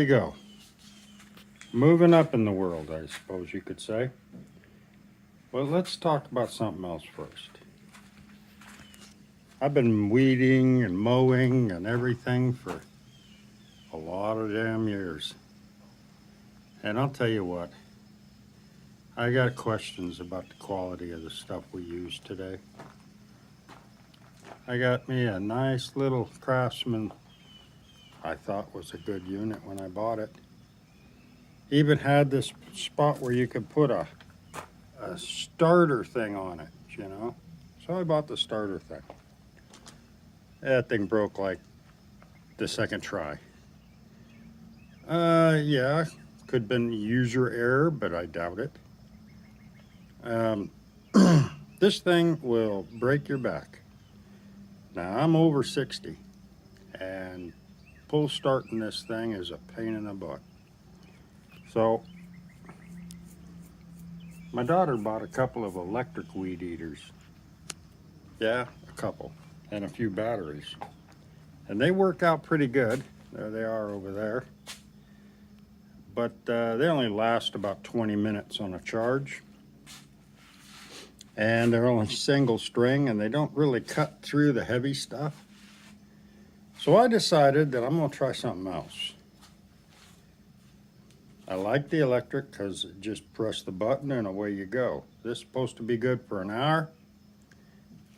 you go. Moving up in the world, I suppose you could say. Well, let's talk about something else first. I've been weeding and mowing and everything for a lot of damn years. And I'll tell you what, I got questions about the quality of the stuff we use today. I got me a nice little Craftsman, I thought was a good unit when I bought it. Even had this spot where you could put a starter thing on it, you know. So I bought the starter thing. That thing broke like the second try. Yeah, could have been user error, but I doubt it. This thing will break your back. Now, I'm over 60, and pull starting this thing is a pain in the butt. So, my daughter bought a couple of electric weed eaters. Yeah, a couple, and a few batteries. And they work out pretty good. There they are over there. But they only last about 20 minutes on a charge. And they're only single string, and they don't really cut through the heavy stuff. So I decided that I'm going to try something else. I like the electric because it just press the button and away you go. This is supposed to be good for an hour.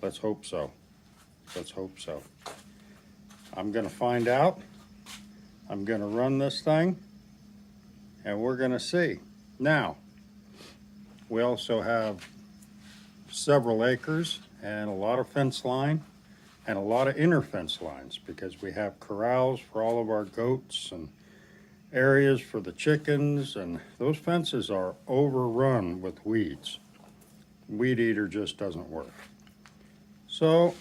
Let's hope so. Let's hope so. I'm going to find out. I'm going to run this thing, and we're going to see. Now, we also have several acres and a lot of fence line and a lot of inner fence lines because we have corrals for all of our goats and areas for the chickens, and those fences are overrun with weeds. Weed eater just doesn't work. So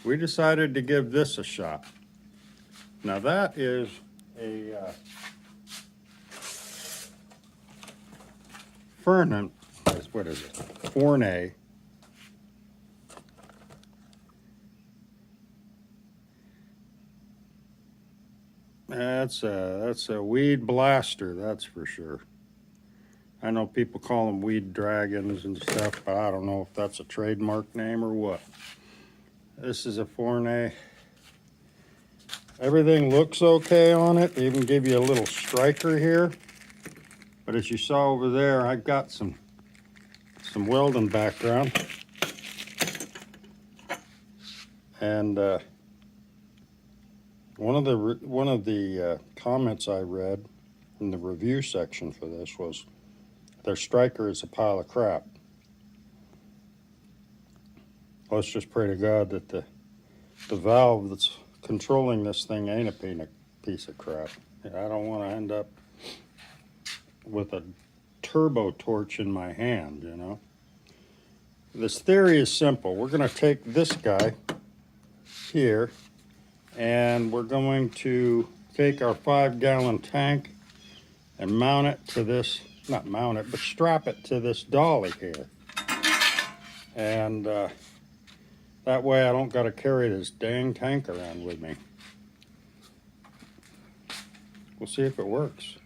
we decided to give this a shot. Now that is a what is it? Forney. That's a weed blaster, that's for sure. I know people call them weed dragons and stuff, but I don't know if that's a trademark name or what. This is a Forney. Everything looks okay on it. They even give you a little striker here. But as you saw over there, I've got some welding background. And one of the comments I read in the review section for this was their striker is a pile of crap. Let's just pray to God that the valve that's controlling this thing ain't a piece of crap. I don't want to end up with a turbo torch in my hand, you know. This theory is simple. We're going to take this guy here, and we're going to take our 5-gallon tank and mount it to this, not mount it, but strap it to this dolly here. And that way I don't got to carry this dang tank around with me. We'll see if it works.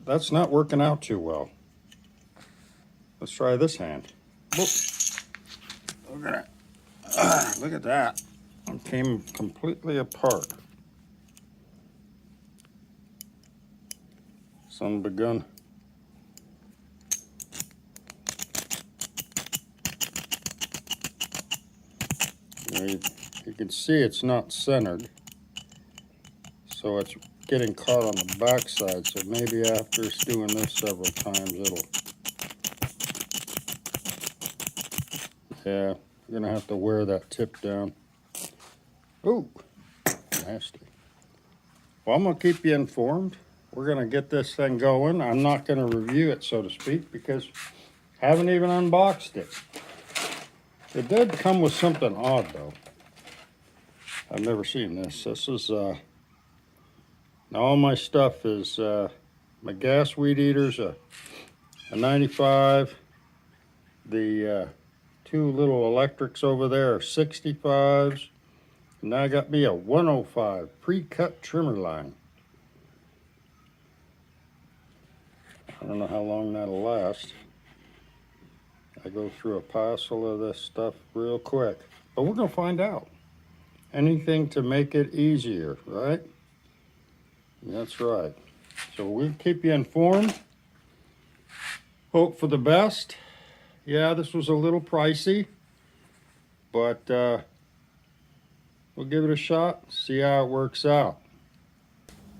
That's not working out too well. Let's try this hand. Look at that. It came completely apart. Son of a gun. You can see it's not centered, so it's getting caught on the backside. So maybe after doing this several times, yeah, you're gonna have to wear that tip down. Ooh, nasty. Well, I'm gonna keep you informed. We're gonna get this thing going. I'm not gonna review it, so to speak, because I haven't even unboxed it. It did come with something odd, though. I've never seen this. This is, all my stuff is, my gas weed eaters, a 95, the two little electrics over there are 65s. And I got me a 105 pre-cut trimmer line. I don't know how long that'll last. I go through a parcel of this stuff real quick. But we're going to find out. Anything to make it easier, right? That's right. So we'll keep you informed. Hope for the best. Yeah, this was a little pricey, but we'll give it a shot, see how it works out.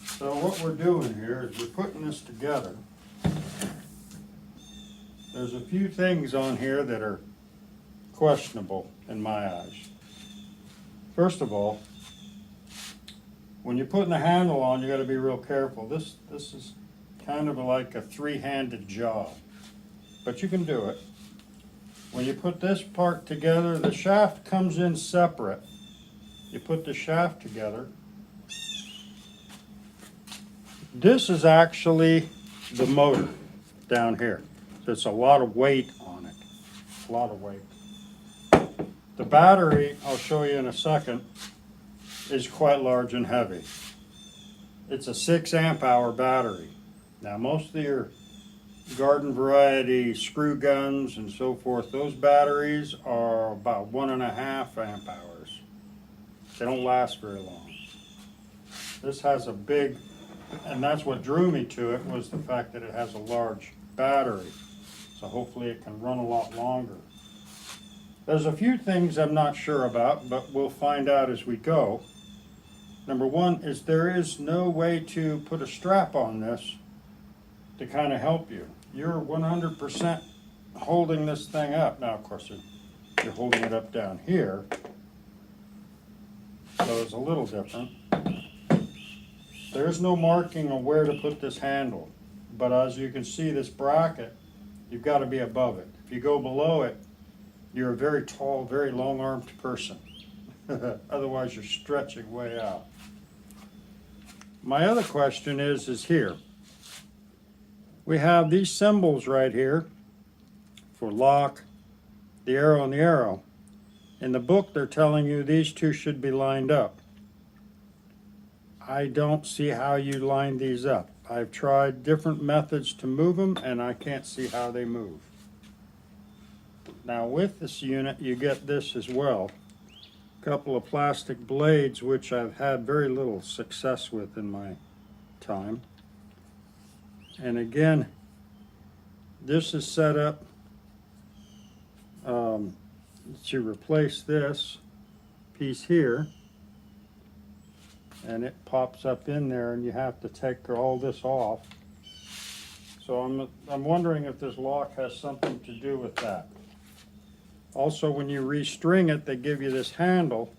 So what we're doing here is we're putting this together. There's a few things on here that are questionable in my eyes. First of all, when you're putting the handle on, you got to be real careful. This is kind of like a three-handed job, but you can do it. When you put this part together, the shaft comes in separate. You put the shaft together. This is actually the motor down here. There's a lot of weight on it, a lot of weight. The battery, I'll show you in a second, is quite large and heavy. It's a 6 amp hour battery. Now most of your garden variety screw guns and so forth, those batteries are about 1.5 amp hours. They don't last very long. This has a big, and that's what drew me to it, was the fact that it has a large battery. So hopefully it can run a lot longer. There's a few things I'm not sure about, but we'll find out as we go. Number one is there is no way to put a strap on this to kind of help you. You're 100% holding this thing up. Now, of course, you're holding it up down here, so it's a little different. There's no marking on where to put this handle, but as you can see, this bracket, you've got to be above it. If you go below it, you're a very tall, very long-armed person. Otherwise, you're stretching way out. My other question is here. We have these symbols right here for lock, the arrow and the arrow. In the book, they're telling you these two should be lined up. I don't see how you line these up. I've tried different methods to move them, and I can't see how they move. Now with this unit, you get this as well. A couple of plastic blades, which I've had very little success with in my time. And again, this is set up to replace this piece here, and it pops up in there, and you have to take all this off. So I'm wondering if this lock has something to do with that. Also, when you restring it, they give you this handle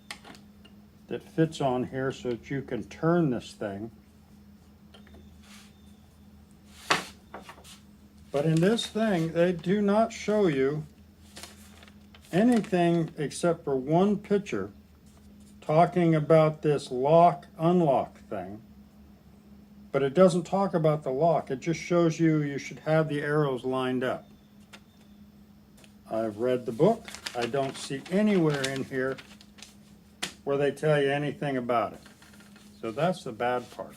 that fits on here so that you can turn this thing. But in this thing, they do not show you anything except for one picture talking about this lock, unlock thing. But it doesn't talk about the lock. It just shows you should have the arrows lined up. I've read the book. I don't see anywhere in here where they tell you anything about it. So that's the bad part.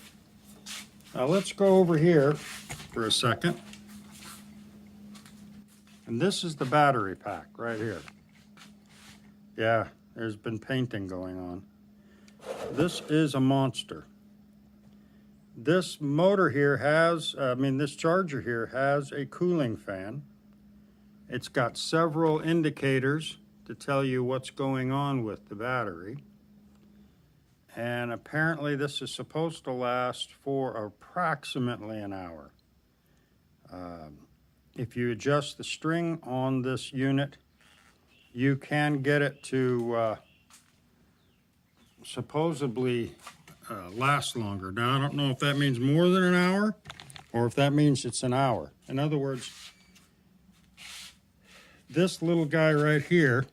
Now let's go over here for a second. And this is the battery pack right here. Yeah, there's been painting going on. This is a monster. This motor here has, this charger here has a cooling fan. It's got several indicators to tell you what's going on with the battery. And apparently this is supposed to last for approximately an hour. If you adjust the string on this unit, you can get it to supposedly last longer. Now, I don't know if that means more than an hour or if that means it's an hour. In other words, this little guy right here,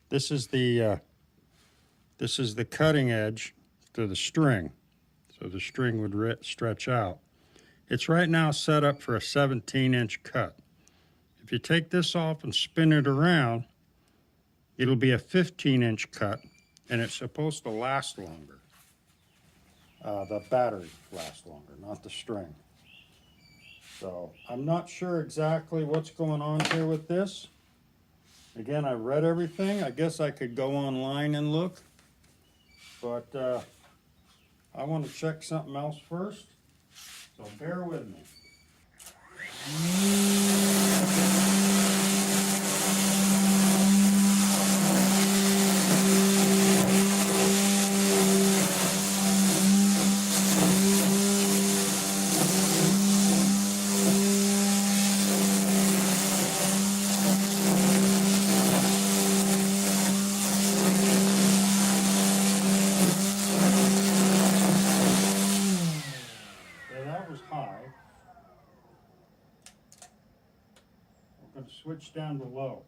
this is the cutting edge to the string. So the string would stretch out. It's right now set up for a 17-inch cut. If you take this off and spin it around, It'll be a 15-inch cut, and it's supposed to last longer. The battery lasts longer, not the string. So I'm not sure exactly what's going on here with this. Again, I read everything. I guess I could go online and look, but I want to check something else first, so bear with me. High. We're going to switch down to low.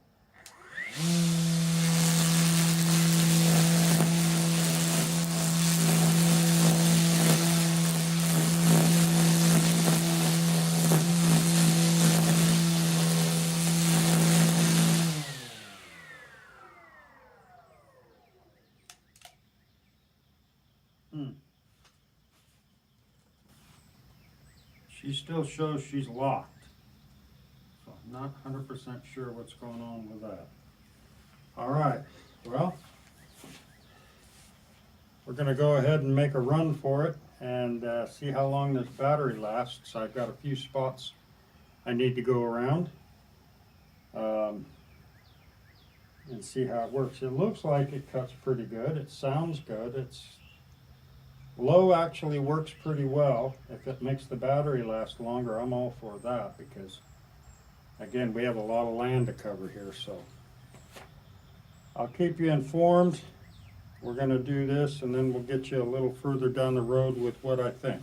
She still shows she's locked. So I'm not 100% sure what's going on with that. All right, well, we're going to go ahead and make a run for it and see how long this battery lasts. I've got a few spots I need to go around and see how it works. It looks like it cuts pretty good. It sounds good. Low actually works pretty well. If it makes the battery last longer, I'm all for that because, again, we have a lot of land to cover here, so I'll keep you informed. We're going to do this, and then we'll get you a little further down the road with what I think.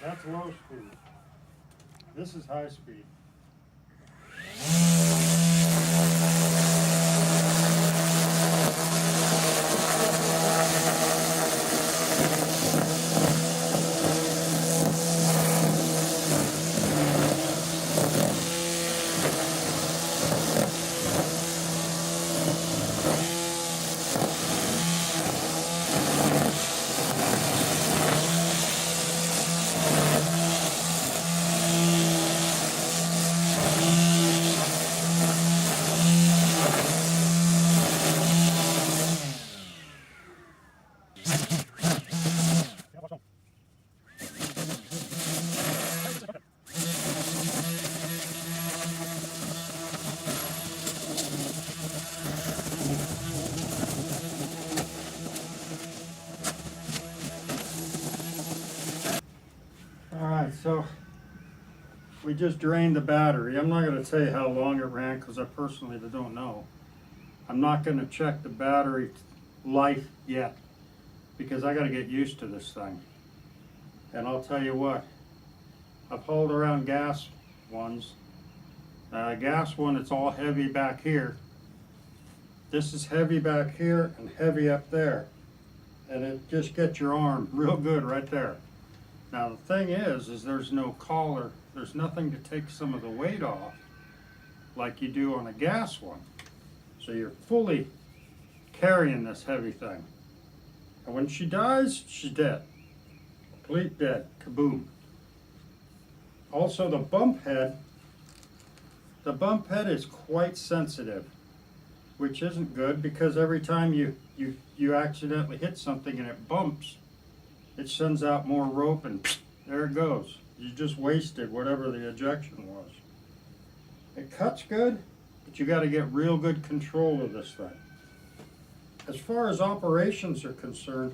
That's low speed. This is high speed. Alright, so we just drained the battery. I'm not going to tell you how long it ran because I personally don't know. I'm not going to check the battery life yet because I got to get used to this thing. And I'll tell you what, I've hauled around gas ones. Gas one, it's all heavy back here. This is heavy back here and heavy up there. And it just gets your arm real good right there. Now the thing is there's no collar, there's nothing to take some of the weight off like you do on a gas one. So you're fully carrying this heavy thing. And when she dies, she's dead. Complete dead, kaboom. Also the bump head is quite sensitive, which isn't good because every time you accidentally hit something and it bumps, it sends out more rope and there it goes. You just wasted whatever the ejection was. It cuts good, but you got to get real good control of this thing. As far as operations are concerned,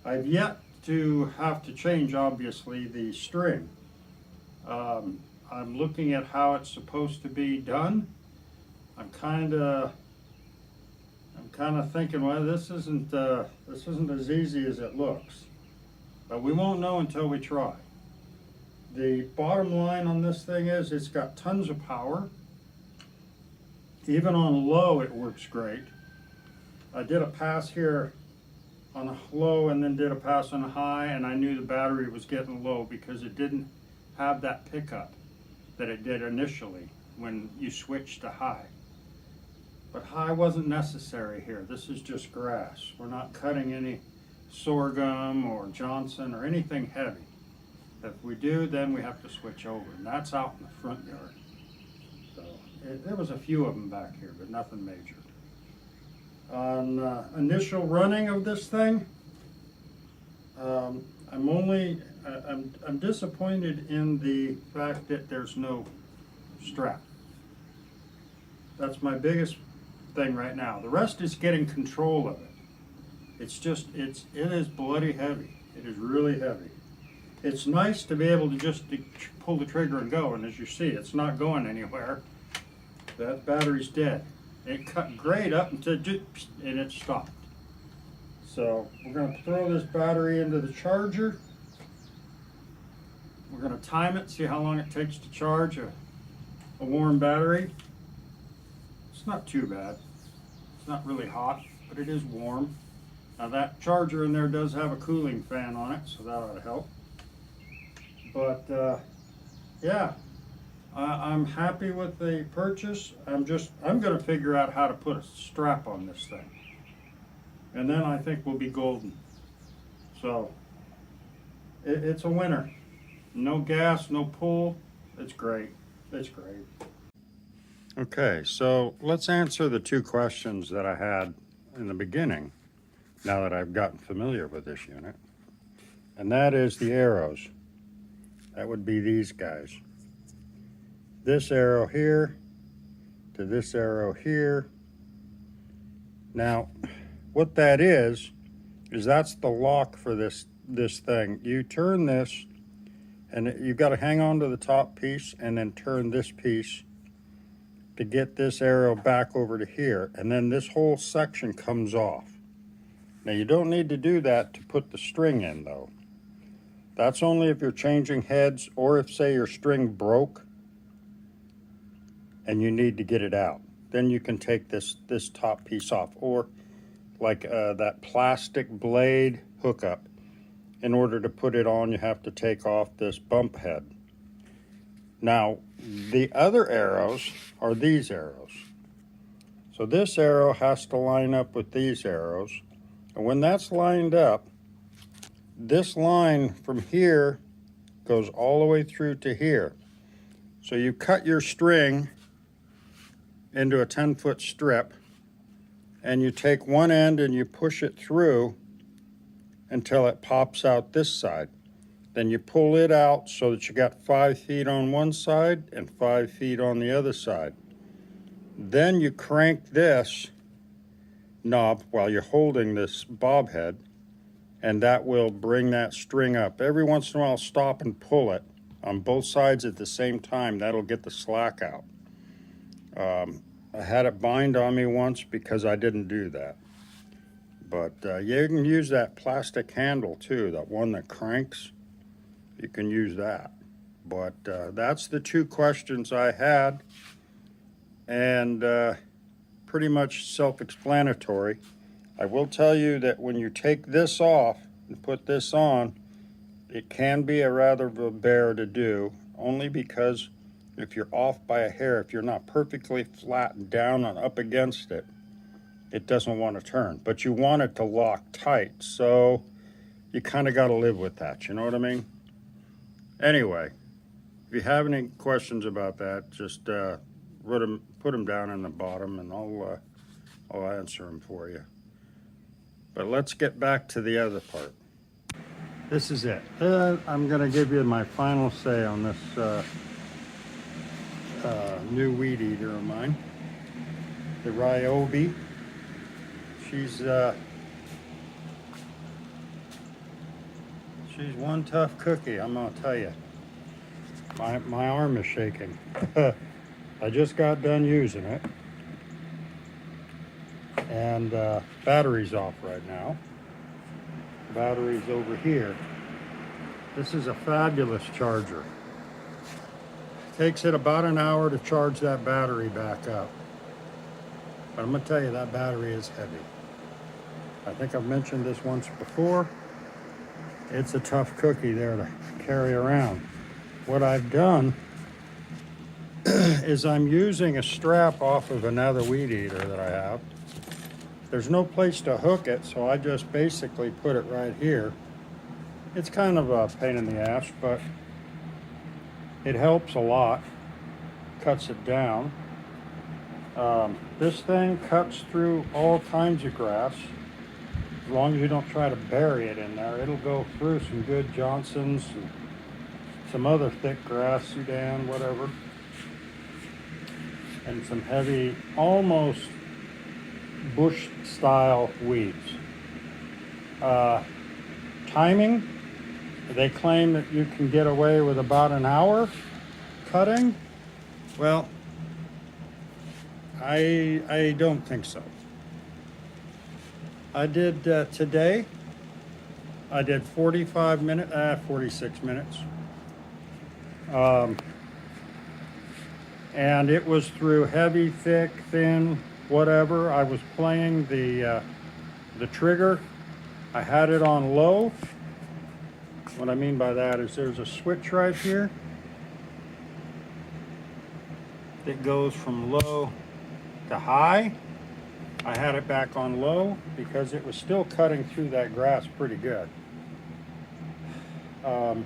I've yet to have to change, obviously, the string. I'm looking at how it's supposed to be done. I'm kind of thinking, well, this isn't as easy as it looks. But we won't know until we try. The bottom line on this thing is it's got tons of power. even on low it works great. I did a pass here on a low and then did a pass on a high, and I knew the battery was getting low because it didn't have that pickup that it did initially when you switch to high. But high wasn't necessary here. This is just grass. We're not cutting any sorghum or Johnson or anything heavy. If we do, then we have to switch over, and that's out in the front yard. So there was a few of them back here, but nothing major. On initial running of this thing, I'm disappointed in the fact that there's no strap. That's my biggest thing right now. The rest is getting control of it. It's just, it is bloody heavy. It is really heavy. It's nice to be able to just pull the trigger and go, and as you see, it's not going anywhere. That battery's dead. It cut great up until and it stopped. So we're going to throw this battery into the charger. We're going to time it, see how long it takes to charge a warm battery. It's not too bad. It's not really hot, but it is warm. Now that charger in there does have a cooling fan on it, so that ought to help. But yeah, I'm happy with the purchase. I'm going to figure out how to put a strap on this thing, and then I think we'll be golden. So it's a winner. No gas, no pull. It's great. It's great. Okay, so let's answer the two questions that I had in the beginning, now that I've gotten familiar with this unit. And that is the arrows. That would be these guys. This arrow here to this arrow here. Now, what that is that's the lock for this thing. You turn this, and you've got to hang on to the top piece and then turn this piece to get this arrow back over to here, and then this whole section comes off. Now you don't need to do that to put the string in though. That's only if you're changing heads, or if say your string broke and you need to get it out. Then you can take this top piece off, or like that plastic blade hookup. In order to put it on, you have to take off this bump head. Now, the other arrows are these arrows. So this arrow has to line up with these arrows. And when that's lined up, this line from here goes all the way through to here. So you cut your string into a 10-foot strip, and you take one end and you push it through until it pops out this side. Then you pull it out so that you got 5 feet on one side and 5 feet on the other side. Then you crank this knob while you're holding this bob head, and that will bring that string up. Every once in a while, stop and pull it on both sides at the same time. That'll get the slack out. I had it bind on me once because I didn't do that. But you can use that plastic handle too, that one that cranks. You can use that. But that's the two questions I had, and pretty much self-explanatory. I will tell you that when you take this off and put this on, it can be a rather of a bear to do, only because if you're off by a hair, if you're not perfectly flat and down and up against it, it doesn't want to turn. But you want it to lock tight, so you kind of got to live with that, you know what I mean? Anyway, if you have any questions about that, just put them down in the bottom, and I'll answer them for you. But let's get back to the other part. This is it. I'm going to give you my final say on this new weed eater of mine, the Ryobi. She's one tough cookie, I'm gonna tell you. My arm is shaking. I just got done using it, and battery's off right now. Battery's over here. This is a fabulous charger. Takes it about an hour to charge that battery back up. But I'm gonna tell you, that battery is heavy. I think I've mentioned this once before. It's a tough cookie there to carry around. What I've done is I'm using a strap off of another weed eater that I have. There's no place to hook it, so I just basically put it right here. It's kind of a pain in the ass, but it helps a lot, cuts it down. This thing cuts through all kinds of grass. As long as you don't try to bury it in there, it'll go through some good Johnsons and some other thick grass, Sudan, whatever. And some heavy, almost bush style weeds. Timing, they claim that you can get away with about an hour cutting. Well, I don't think so. I did today, I did 46 minutes. And it was through heavy, thick, thin, whatever. I was playing the trigger. I had it on low. What I mean by that is there's a switch right here that goes from low to high. I had it back on low because it was still cutting through that grass pretty good. And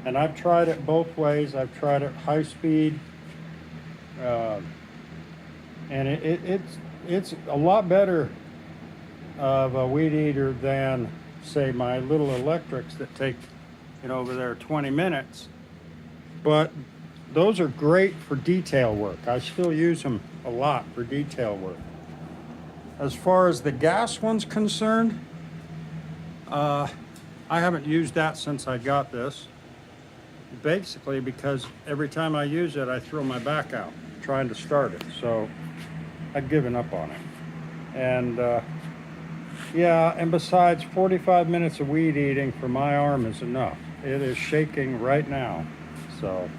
I've tried it both ways. I've tried it high speed, and it's a lot better of a weed eater than, say, my little electrics that take, over there 20 minutes. But those are great for detail work. I still use them a lot for detail work. As far as the gas one's concerned, I haven't used that since I got this. Basically because every time I use it, I throw my back out trying to start it. So I've given up on it. And yeah, and besides, 45 minutes of weed eating for my arm is enough. It is shaking right now. So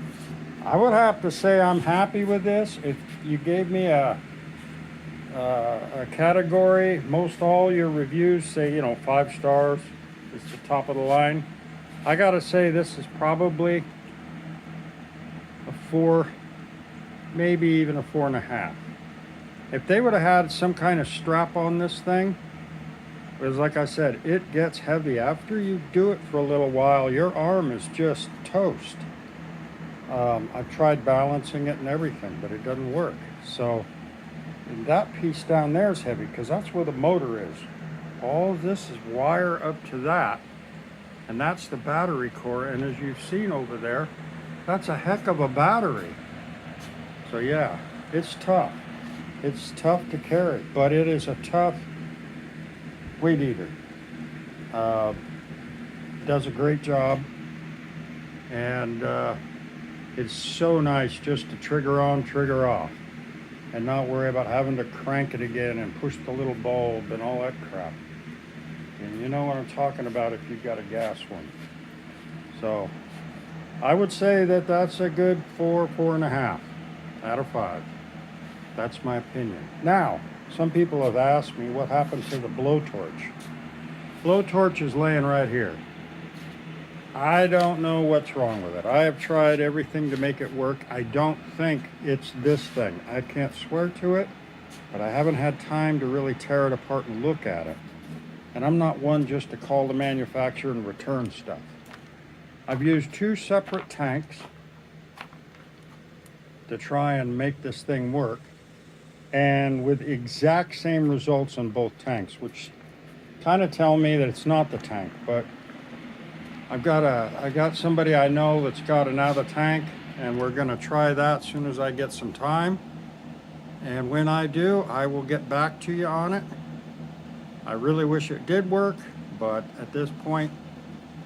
I would have to say I'm happy with this. If you gave me a category, most all your reviews say, 5 stars. It's the top of the line. I gotta say this is probably a 4, maybe even a 4.5. If they would have had some kind of strap on this thing, because like I said, it gets heavy. After you do it for a little while, your arm is just toast. I've tried balancing it and everything, but it doesn't work. So and that piece down there is heavy because that's where the motor is. All of this is wire up to that, and that's the battery core. And as you've seen over there, that's a heck of a battery. So yeah, it's tough. It's tough to carry, but it is a tough weed eater. Does a great job, and it's so nice just to trigger on, trigger off, and not worry about having to crank it again and push the little bulb and all that crap. And you know what I'm talking about if you've got a gas one. So I would say that that's a good 4.5 out of 5. That's my opinion. Now, some people have asked me what happened to the blowtorch. Blowtorch is laying right here. I don't know what's wrong with it. I have tried everything to make it work. I don't think it's this thing. I can't swear to it, but I haven't had time to really tear it apart and look at it. And I'm not one just to call the manufacturer and return stuff. I've used 2 separate tanks to try and make this thing work, and with exact same results on both tanks, which kind of tell me that it's not the tank. But I got somebody I know that's got another tank, and we're gonna try that as soon as I get some time. And when I do, I will get back to you on it. I really wish it did work, but at this point,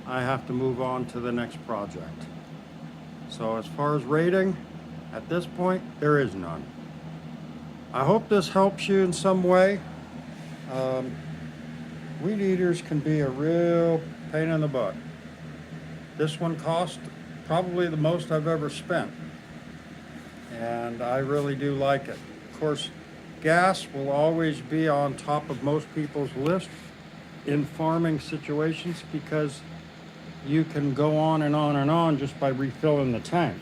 I have to move on to the next project. So as far as rating, at this point, there is none. I hope this helps you in some way. Weed eaters can be a real pain in the butt. This one cost probably the most I've ever spent, and I really do like it. Of course, gas will always be on top of most people's list in farming situations because you can go on and on and on just by refilling the tank.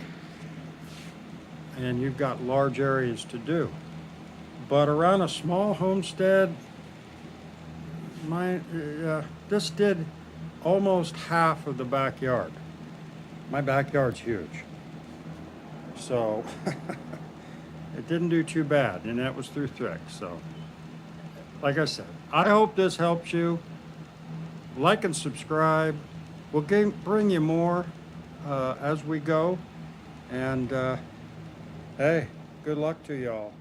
And you've got large areas to do. But around a small homestead, this did almost half of the backyard. My backyard's huge. So it didn't do too bad, and that was through thick. So like I said, I hope this helps you. Like and subscribe. We'll bring you more as we go. And hey, good luck to y'all.